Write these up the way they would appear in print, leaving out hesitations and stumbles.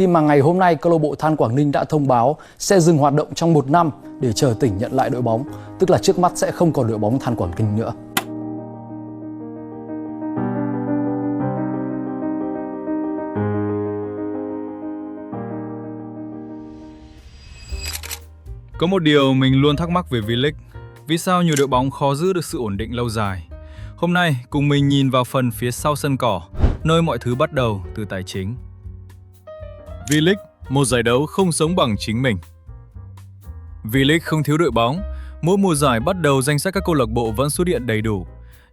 khi mà ngày hôm nay câu lạc bộ Than Quảng Ninh đã thông báo sẽ dừng hoạt động trong 1 năm để chờ tỉnh nhận lại đội bóng, tức là trước mắt sẽ không còn đội bóng Than Quảng Ninh nữa. Có một điều mình luôn thắc mắc về V-League, vì sao nhiều đội bóng khó giữ được sự ổn định lâu dài? Hôm nay, cùng mình nhìn vào phần phía sau sân cỏ, nơi mọi thứ bắt đầu từ tài chính. V-League, một giải đấu không sống bằng chính mình. V-League không thiếu đội bóng, mỗi mùa giải bắt đầu danh sách các câu lạc bộ vẫn xuất hiện đầy đủ.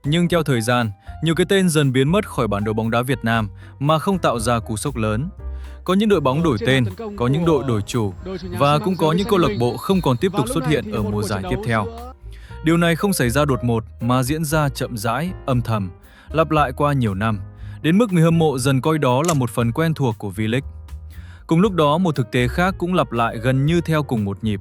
Nhưng theo thời gian, nhiều cái tên dần biến mất khỏi bản đồ bóng đá Việt Nam mà không tạo ra cú sốc lớn. Có những đội bóng đổi tên, có những đội đổi chủ và cũng có những câu lạc bộ không còn tiếp tục xuất hiện ở mùa giải tiếp theo. Điều này không xảy ra đột ngột mà diễn ra chậm rãi, âm thầm, lặp lại qua nhiều năm, đến mức người hâm mộ dần coi đó là một phần quen thuộc của V-League. Cùng lúc đó, một thực tế khác cũng lặp lại gần như theo cùng một nhịp.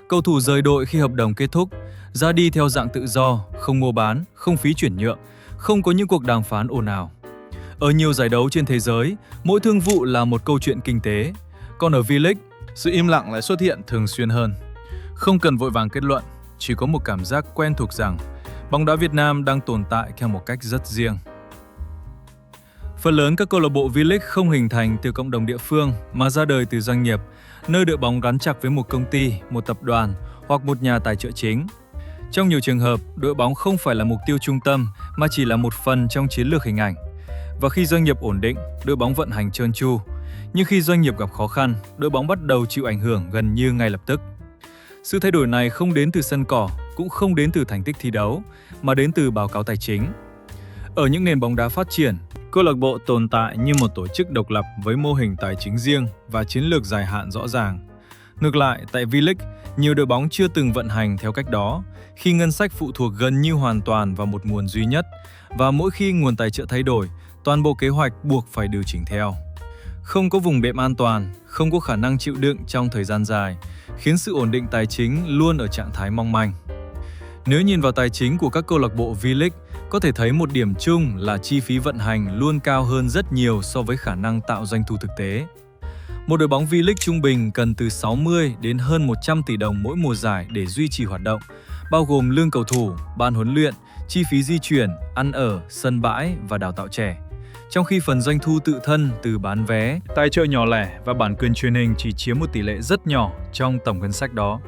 Cầu thủ rời đội khi hợp đồng kết thúc, ra đi theo dạng tự do, không mua bán, không phí chuyển nhượng, không có những cuộc đàm phán ồn ào. Ở nhiều giải đấu trên thế giới, mỗi thương vụ là một câu chuyện kinh tế. Còn ở V-League, sự im lặng lại xuất hiện thường xuyên hơn. Không cần vội vàng kết luận, chỉ có một cảm giác quen thuộc rằng bóng đá Việt Nam đang tồn tại theo một cách rất riêng. Phần lớn các câu lạc bộ V-League không hình thành từ cộng đồng địa phương mà ra đời từ doanh nghiệp, nơi đội bóng gắn chặt với một công ty, một tập đoàn hoặc một nhà tài trợ chính. Trong nhiều trường hợp, đội bóng không phải là mục tiêu trung tâm mà chỉ là một phần trong chiến lược hình ảnh. Và khi doanh nghiệp ổn định, đội bóng vận hành trơn tru. Nhưng khi doanh nghiệp gặp khó khăn, đội bóng bắt đầu chịu ảnh hưởng gần như ngay lập tức. Sự thay đổi này không đến từ sân cỏ, cũng không đến từ thành tích thi đấu, mà đến từ báo cáo tài chính. Ở những nền bóng đá phát triển, câu lạc bộ tồn tại như một tổ chức độc lập với mô hình tài chính riêng và chiến lược dài hạn rõ ràng. Ngược lại, tại V-League, nhiều đội bóng chưa từng vận hành theo cách đó, khi ngân sách phụ thuộc gần như hoàn toàn vào một nguồn duy nhất, và mỗi khi nguồn tài trợ thay đổi, toàn bộ kế hoạch buộc phải điều chỉnh theo. Không có vùng đệm an toàn, không có khả năng chịu đựng trong thời gian dài, khiến sự ổn định tài chính luôn ở trạng thái mong manh. Nếu nhìn vào tài chính của các câu lạc bộ V-League, có thể thấy một điểm chung là chi phí vận hành luôn cao hơn rất nhiều so với khả năng tạo doanh thu thực tế. Một đội bóng V-League trung bình cần từ 60 đến hơn 100 tỷ đồng mỗi mùa giải để duy trì hoạt động, bao gồm lương cầu thủ, ban huấn luyện, chi phí di chuyển, ăn ở, sân bãi và đào tạo trẻ. Trong khi phần doanh thu tự thân từ bán vé, tài trợ nhỏ lẻ và bản quyền truyền hình chỉ chiếm một tỷ lệ rất nhỏ trong tổng ngân sách đó.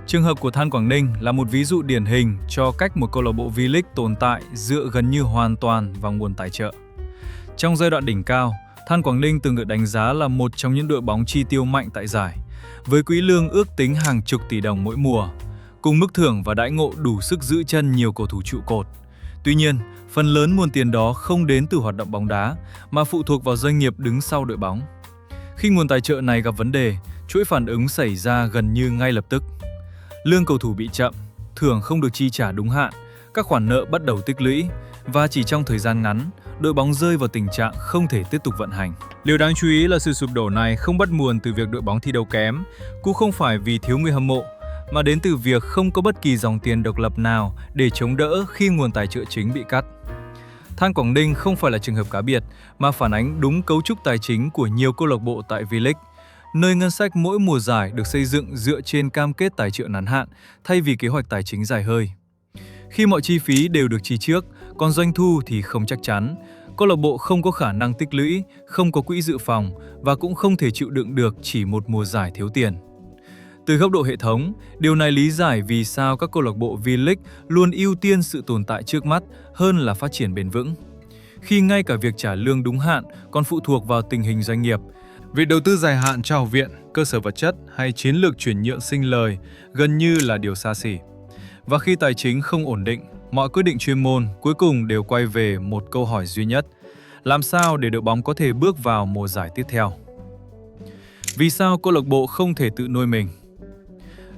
Trường hợp của Than Quảng Ninh là một ví dụ điển hình cho cách một câu lạc bộ V-League tồn tại dựa gần như hoàn toàn vào nguồn tài trợ. Trong giai đoạn đỉnh cao, Than Quảng Ninh từng được đánh giá là một trong những đội bóng chi tiêu mạnh tại giải, với quỹ lương ước tính hàng chục tỷ đồng mỗi mùa, cùng mức thưởng và đãi ngộ đủ sức giữ chân nhiều cầu thủ trụ cột. Tuy nhiên, phần lớn nguồn tiền đó không đến từ hoạt động bóng đá, mà phụ thuộc vào doanh nghiệp đứng sau đội bóng. Khi nguồn tài trợ này gặp vấn đề, chuỗi phản ứng xảy ra gần như ngay lập tức. Lương cầu thủ bị chậm, thưởng không được chi trả đúng hạn, các khoản nợ bắt đầu tích lũy, và chỉ trong thời gian ngắn, đội bóng rơi vào tình trạng không thể tiếp tục vận hành. Điều đáng chú ý là sự sụp đổ này không bắt nguồn từ việc đội bóng thi đấu kém, cũng không phải vì thiếu người hâm mộ, mà đến từ việc không có bất kỳ dòng tiền độc lập nào để chống đỡ khi nguồn tài trợ chính bị cắt. Than Quảng Ninh không phải là trường hợp cá biệt, mà phản ánh đúng cấu trúc tài chính của nhiều câu lạc bộ tại V-League, nơi ngân sách mỗi mùa giải được xây dựng dựa trên cam kết tài trợ ngắn hạn thay vì kế hoạch tài chính dài hơi. Khi mọi chi phí đều được chi trước, còn doanh thu thì không chắc chắn, câu lạc bộ không có khả năng tích lũy, không có quỹ dự phòng và cũng không thể chịu đựng được chỉ một mùa giải thiếu tiền. Từ góc độ hệ thống, điều này lý giải vì sao các câu lạc bộ V-League luôn ưu tiên sự tồn tại trước mắt hơn là phát triển bền vững. Khi ngay cả việc trả lương đúng hạn còn phụ thuộc vào tình hình doanh nghiệp, việc đầu tư dài hạn cho học viện, cơ sở vật chất hay chiến lược chuyển nhượng sinh lời gần như là điều xa xỉ. Và khi tài chính không ổn định, mọi quyết định chuyên môn cuối cùng đều quay về một câu hỏi duy nhất: làm sao để đội bóng có thể bước vào mùa giải tiếp theo? Vì sao câu lạc bộ không thể tự nuôi mình?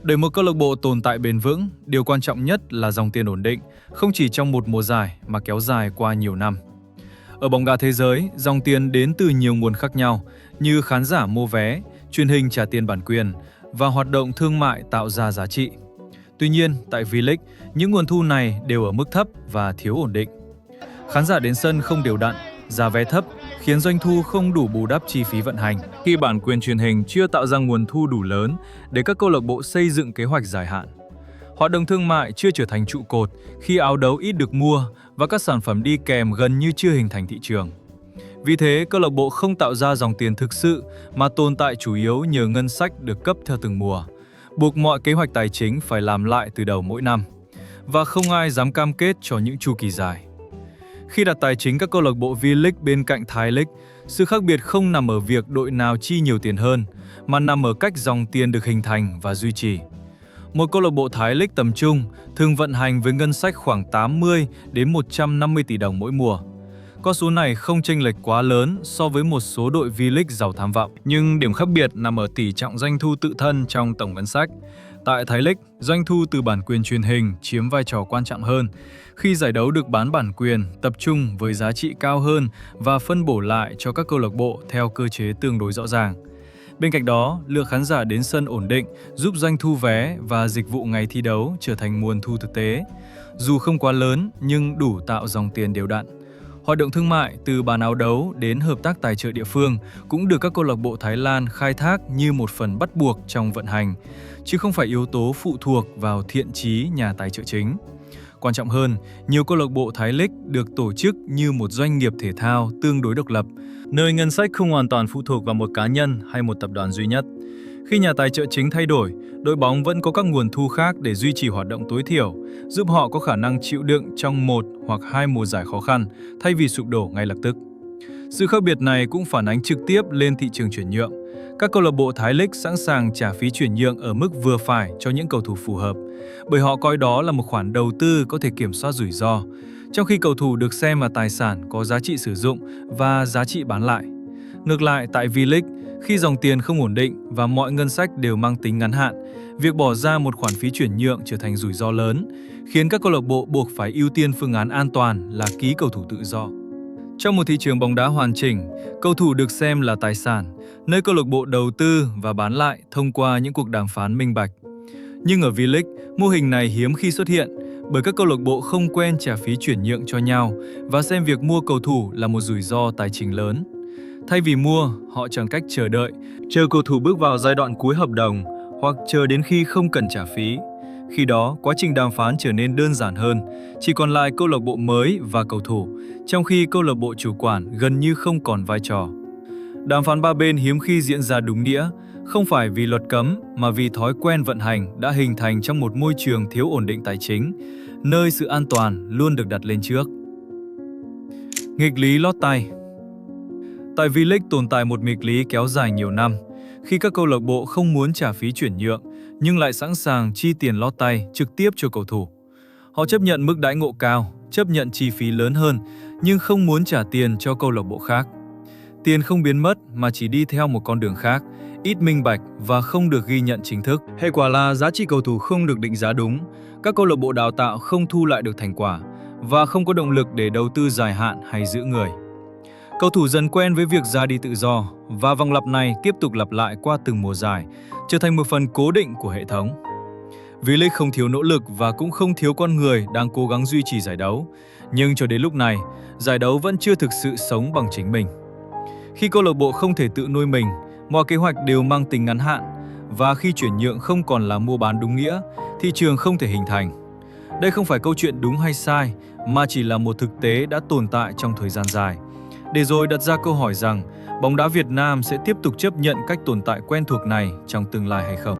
Để một câu lạc bộ tồn tại bền vững, điều quan trọng nhất là dòng tiền ổn định, không chỉ trong một mùa giải mà kéo dài qua nhiều năm. Ở bóng đá thế giới, dòng tiền đến từ nhiều nguồn khác nhau như khán giả mua vé, truyền hình trả tiền bản quyền và hoạt động thương mại tạo ra giá trị. Tuy nhiên, tại V-League, những nguồn thu này đều ở mức thấp và thiếu ổn định. Khán giả đến sân không đều đặn, giá vé thấp khiến doanh thu không đủ bù đắp chi phí vận hành. Khi bản quyền truyền hình chưa tạo ra nguồn thu đủ lớn để các câu lạc bộ xây dựng kế hoạch dài hạn. Hoạt động thương mại chưa trở thành trụ cột khi áo đấu ít được mua và các sản phẩm đi kèm gần như chưa hình thành thị trường. Vì thế, câu lạc bộ không tạo ra dòng tiền thực sự mà tồn tại chủ yếu nhờ ngân sách được cấp theo từng mùa, buộc mọi kế hoạch tài chính phải làm lại từ đầu mỗi năm, và không ai dám cam kết cho những chu kỳ dài. Khi đặt tài chính các câu lạc bộ V-League bên cạnh Thai League, sự khác biệt không nằm ở việc đội nào chi nhiều tiền hơn, mà nằm ở cách dòng tiền được hình thành và duy trì. Một câu lạc bộ Thái League tầm trung thường vận hành với ngân sách khoảng 80 đến 150 tỷ đồng mỗi mùa. Con số này không chênh lệch quá lớn so với một số đội V-League giàu tham vọng, nhưng điểm khác biệt nằm ở tỷ trọng doanh thu tự thân trong tổng ngân sách. Tại Thái League, doanh thu từ bản quyền truyền hình chiếm vai trò quan trọng hơn, khi giải đấu được bán bản quyền, tập trung với giá trị cao hơn và phân bổ lại cho các câu lạc bộ theo cơ chế tương đối rõ ràng. Bên cạnh đó, lượng khán giả đến sân ổn định giúp doanh thu vé và dịch vụ ngày thi đấu trở thành nguồn thu thực tế. Dù không quá lớn nhưng đủ tạo dòng tiền đều đặn. Hoạt động thương mại từ bán áo đấu đến hợp tác tài trợ địa phương cũng được các câu lạc bộ Thái Lan khai thác như một phần bắt buộc trong vận hành, chứ không phải yếu tố phụ thuộc vào thiện chí nhà tài trợ chính. Quan trọng hơn, nhiều câu lạc bộ Thái League được tổ chức như một doanh nghiệp thể thao tương đối độc lập, nơi ngân sách không hoàn toàn phụ thuộc vào một cá nhân hay một tập đoàn duy nhất. Khi nhà tài trợ chính thay đổi, đội bóng vẫn có các nguồn thu khác để duy trì hoạt động tối thiểu, giúp họ có khả năng chịu đựng trong một hoặc hai mùa giải khó khăn thay vì sụp đổ ngay lập tức. Sự khác biệt này cũng phản ánh trực tiếp lên thị trường chuyển nhượng. Các câu lạc bộ Thái League sẵn sàng trả phí chuyển nhượng ở mức vừa phải cho những cầu thủ phù hợp, bởi họ coi đó là một khoản đầu tư có thể kiểm soát rủi ro, trong khi cầu thủ được xem là tài sản có giá trị sử dụng và giá trị bán lại. Ngược lại, tại V-League, khi dòng tiền không ổn định và mọi ngân sách đều mang tính ngắn hạn, việc bỏ ra một khoản phí chuyển nhượng trở thành rủi ro lớn, khiến các câu lạc bộ buộc phải ưu tiên phương án an toàn là ký cầu thủ tự do. Trong một thị trường bóng đá hoàn chỉnh, cầu thủ được xem là tài sản, nơi câu lạc bộ đầu tư và bán lại thông qua những cuộc đàm phán minh bạch. Nhưng ở V-League, mô hình này hiếm khi xuất hiện bởi các câu lạc bộ không quen trả phí chuyển nhượng cho nhau và xem việc mua cầu thủ là một rủi ro tài chính lớn. Thay vì mua, họ chọn cách chờ đợi, chờ cầu thủ bước vào giai đoạn cuối hợp đồng hoặc chờ đến khi không cần trả phí. Khi đó, quá trình đàm phán trở nên đơn giản hơn, chỉ còn lại câu lạc bộ mới và cầu thủ, trong khi câu lạc bộ chủ quản gần như không còn vai trò. Đàm phán ba bên hiếm khi diễn ra đúng nghĩa, không phải vì luật cấm mà vì thói quen vận hành đã hình thành trong một môi trường thiếu ổn định tài chính, nơi sự an toàn luôn được đặt lên trước. Nghịch lý lót tay. Tại V-League tồn tại một nghịch lý kéo dài nhiều năm, khi các câu lạc bộ không muốn trả phí chuyển nhượng nhưng lại sẵn sàng chi tiền lót tay trực tiếp cho cầu thủ. Họ chấp nhận mức đãi ngộ cao, chấp nhận chi phí lớn hơn nhưng không muốn trả tiền cho câu lạc bộ khác. Tiền không biến mất mà chỉ đi theo một con đường khác, ít minh bạch và không được ghi nhận chính thức. Hệ quả là giá trị cầu thủ không được định giá đúng, các câu lạc bộ đào tạo không thu lại được thành quả và không có động lực để đầu tư dài hạn hay giữ người. Cầu thủ dần quen với việc ra đi tự do và vòng lặp này tiếp tục lặp lại qua từng mùa giải, trở thành một phần cố định của hệ thống. V-League không thiếu nỗ lực và cũng không thiếu con người đang cố gắng duy trì giải đấu, nhưng cho đến lúc này, giải đấu vẫn chưa thực sự sống bằng chính mình. Khi câu lạc bộ không thể tự nuôi mình, mọi kế hoạch đều mang tính ngắn hạn, và khi chuyển nhượng không còn là mua bán đúng nghĩa, thị trường không thể hình thành. Đây không phải câu chuyện đúng hay sai, mà chỉ là một thực tế đã tồn tại trong thời gian dài. Để rồi đặt ra câu hỏi rằng, bóng đá Việt Nam sẽ tiếp tục chấp nhận cách tồn tại quen thuộc này trong tương lai hay không?